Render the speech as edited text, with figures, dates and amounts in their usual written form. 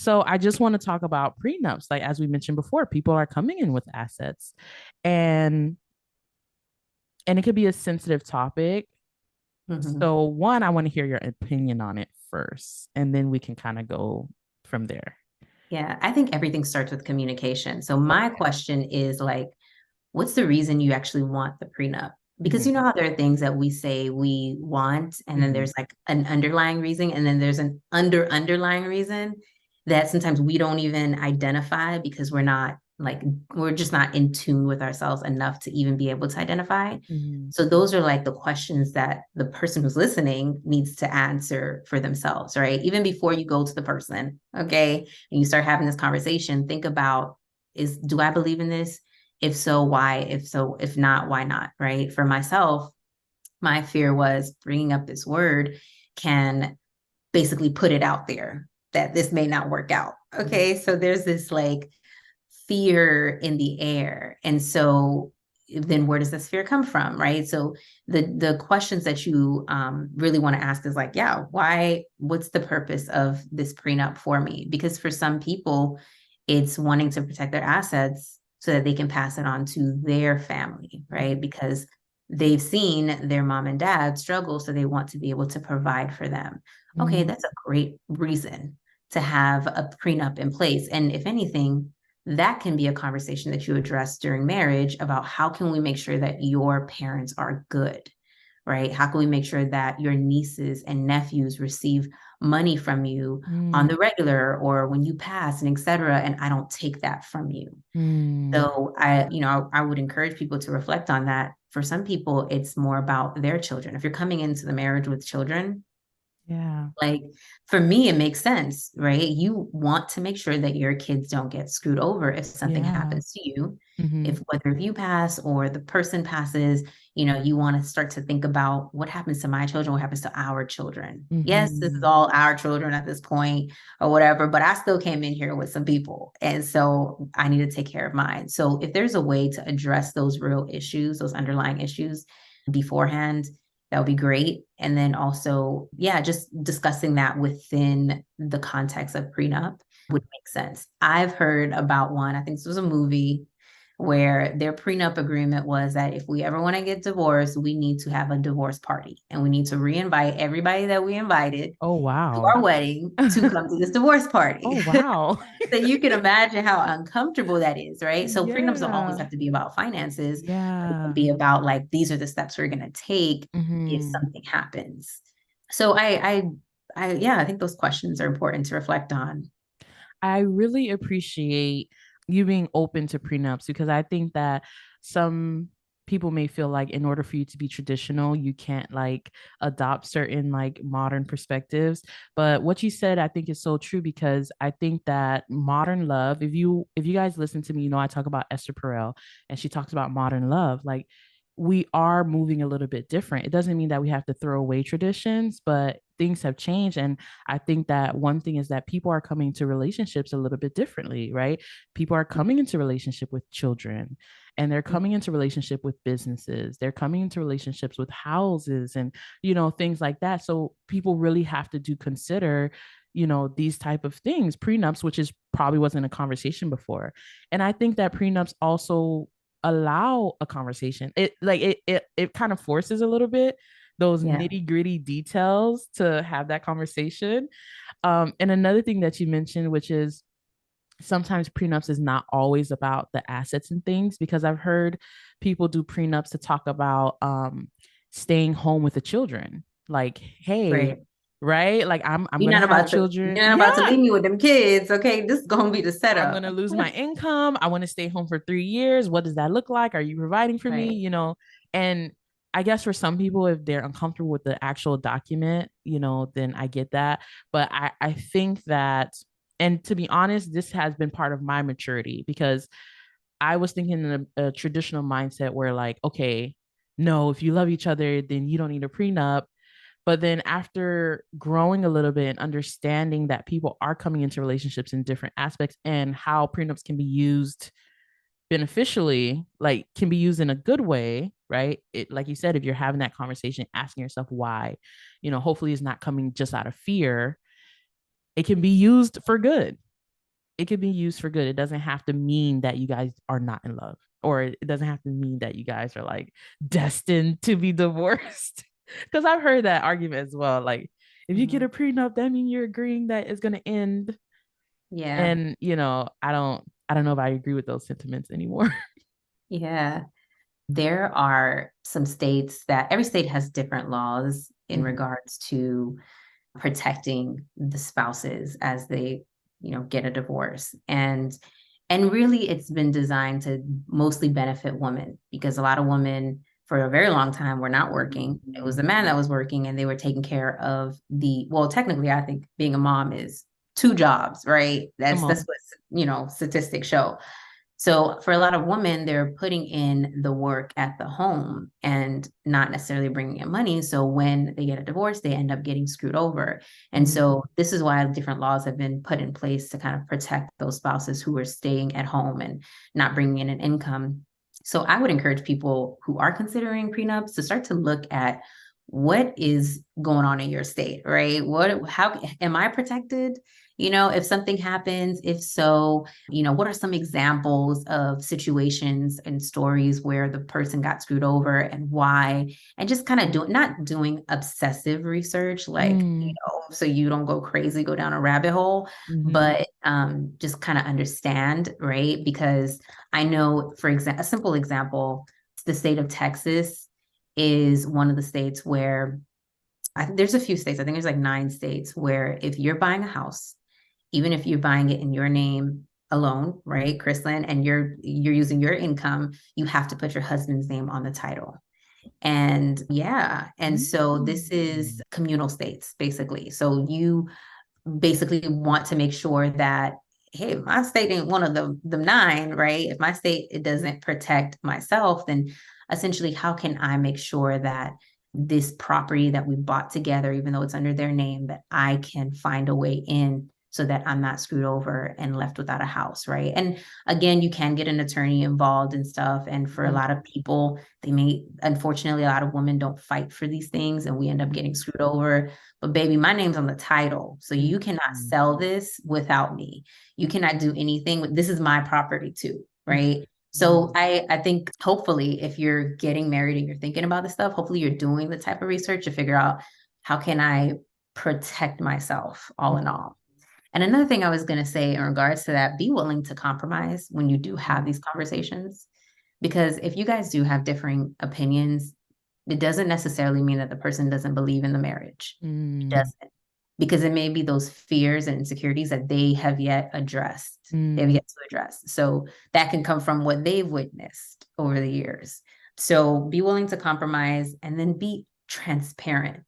So I just want to talk about prenups. Like as we mentioned before, people are coming in with assets, and it could be a sensitive topic. Mhm. So one, I want to hear your opinion on it first, and then we can kind of go from there. Yeah, I think everything starts with communication. So my question is like, what's the reason you actually want the prenup? Because you Mm-hmm. know how there are things that we say we want, and then Mm-hmm. there's like an underlying reason, and then there's an underlying reason that sometimes we don't even identify because we're just not in tune with ourselves enough to even be able to identify. Mm-hmm. So those are like the questions that the person who's listening needs to answer for themselves, right? Even before you go to the person, okay, and you start having this conversation, think about, is do I believe in this? If so, why? If so, if not, why not? Right. For myself, my fear was bringing up this word can basically put it out there that this may not work out. Okay. So there's this like fear in the air. And so then where does this fear come from? Right. So the questions that you really want to ask is like, yeah, why, what's the purpose of this prenup for me? Because for some people, it's wanting to protect their assets so that they can pass it on to their family, right? Because they've seen their mom and dad struggle, so they want to be able to provide for them. Okay, Mm-hmm. that's a great reason to have a prenup in place. And if anything, that can be a conversation that you address during marriage about how can we make sure that your parents are good, right? How can we make sure that your nieces and nephews receive money from you on the regular or when you pass and et cetera, and I don't take that from you. Mm-hmm. So I would encourage people to reflect on that. For some people, it's more about their children. If you're coming into the marriage with children, Yeah. like for me, it makes sense, right? You want to make sure that your kids don't get screwed over if something Yeah. happens to you. Mm-hmm. If whether if you pass or the person passes, you want to start to think about what happens to my children, what happens to our children. Yes, this is Mm-hmm. all our children at this point or whatever, but I still came in here with some people. And so I need to take care of mine. So if there's a way to address those real issues, those underlying issues beforehand, that would be great. And then also, yeah, just discussing that within the context of prenup would make sense. I've heard about one, I think this was a movie where their prenup agreement was that if we ever want to get divorced, we need to have a divorce party and we need to re-invite everybody that we invited Oh to wow. our wedding to come to this divorce party. Oh wow. So you can imagine how uncomfortable that is, right? So prenups don't always Yeah. have to be about finances, but it can Yeah. be about like these are the steps we're going to take if Mm-hmm. something happens. So yeah, I think those questions are important to reflect on. I really appreciate you being open to prenups because I think that some people may feel like in order for you to be traditional, you can't like adopt certain like modern perspectives. But what you said, I think is so true because I think that modern love, if you guys listen to me, I talk about Esther Perel and she talks about modern love. Like we are moving a little bit different. It doesn't mean that we have to throw away traditions, but things have changed. And I think that one thing is that people are coming to relationships a little bit differently, right? People are coming into relationship with children and they're coming into relationship with businesses. They're coming into relationships with houses and, things like that. So people really have to do consider these type of things, prenups, which is probably wasn't a conversation before. And I think that prenups also allow a conversation. It kind of forces a little bit those Yeah. nitty gritty details to have that conversation. And another thing that you mentioned, which is sometimes prenups is not always about the assets and things, because I've heard people do prenups to talk about staying home with the children. Like, hey, Right. right? Like I'm gonna have You're children. not Yeah, about to leave me with them kids. Okay. This is gonna be the I'm setup. gonna lose my income. I want to stay home for 3 years. What does that look like? Are you providing for me? Right. And I guess for some people, if they're uncomfortable with the actual document, then I get that. But I think that, and to be honest, this has been part of my maturity because I was thinking in a traditional mindset where, like, okay, no, if you love each other, then you don't need a prenup. But then after growing a little bit and understanding that people are coming into relationships in different aspects and how prenups can be used beneficially, like can be used in a good way, right? Like you said, if you're having that conversation, asking yourself why, hopefully it's not coming just out of fear. It can be used for good. it could be used for good. It doesn't have to mean that you guys are not in love, or it doesn't have to mean that you guys are like destined to be divorced. Because I've heard that argument as well. Like, if you get Mhm. a prenup, that means you're agreeing that it's going to end. Yeah. And I don't know if I agree with those sentiments anymore. Yeah. There are some states that every state has different laws in Mhm. regards to protecting the spouses as they, get a divorce. And really it's been designed to mostly benefit women because a lot of women for a very long time were not working. It was the man that was working and they were taking care of well, technically I think being a mom is two jobs, right? Come That's on. what, statistics show. So for a lot of women, they're putting in the work at the home and not necessarily bringing in money. So when they get a divorce, they end up getting screwed over. And Mhm. so this is why different laws have been put in place to kind of protect those spouses who are staying at home and not bringing in an income. So I would encourage people who are considering prenups to start to look at what is going on in your state, right? How am I protected? If something happens, if so, what are some examples of situations and stories where the person got screwed over and why? And just kind of not doing obsessive research, like, Mm. so you don't go crazy, go down a rabbit hole, Mhm. but just kind of understand, right? Because I know, for example, a simple example, the state of Texas is one of the states where there's a few states, I think there's like 9 states where if you're buying a house, even if you're buying it in your name alone, right, Chrislyn, and you're using your income, you have to put your husband's name on the title. And yeah, and so this is communal states basically. So you basically want to make sure that hey, if my state ain't one of the 9, right? If my state it doesn't protect myself, then essentially how can I make sure that this property that we bought together, even though it's under their name, that I can find a way in so that I'm not screwed over and left without a house, right? And again, you can get an attorney involved and stuff. And for a Mhm. lot of people, unfortunately, a lot of women don't fight for these things and we end up getting screwed over. But baby, my name's on the title. So you cannot Mhm. sell this without me. You cannot do anything. This is my property too, right? So I think hopefully if you're getting married and you're thinking about this stuff, hopefully you're doing the type of research to figure out how can I protect myself all in all. And another thing I was going to say in regards to that, be willing to compromise when you do have these conversations. Because if you guys do have differing opinions, it doesn't necessarily mean that the person doesn't believe in the marriage. It Mm. doesn't. Because it may be those fears and insecurities that they have yet addressed. They have Mm. yet to address. So that can come from what they've witnessed over the years. So be willing to compromise and then be transparent.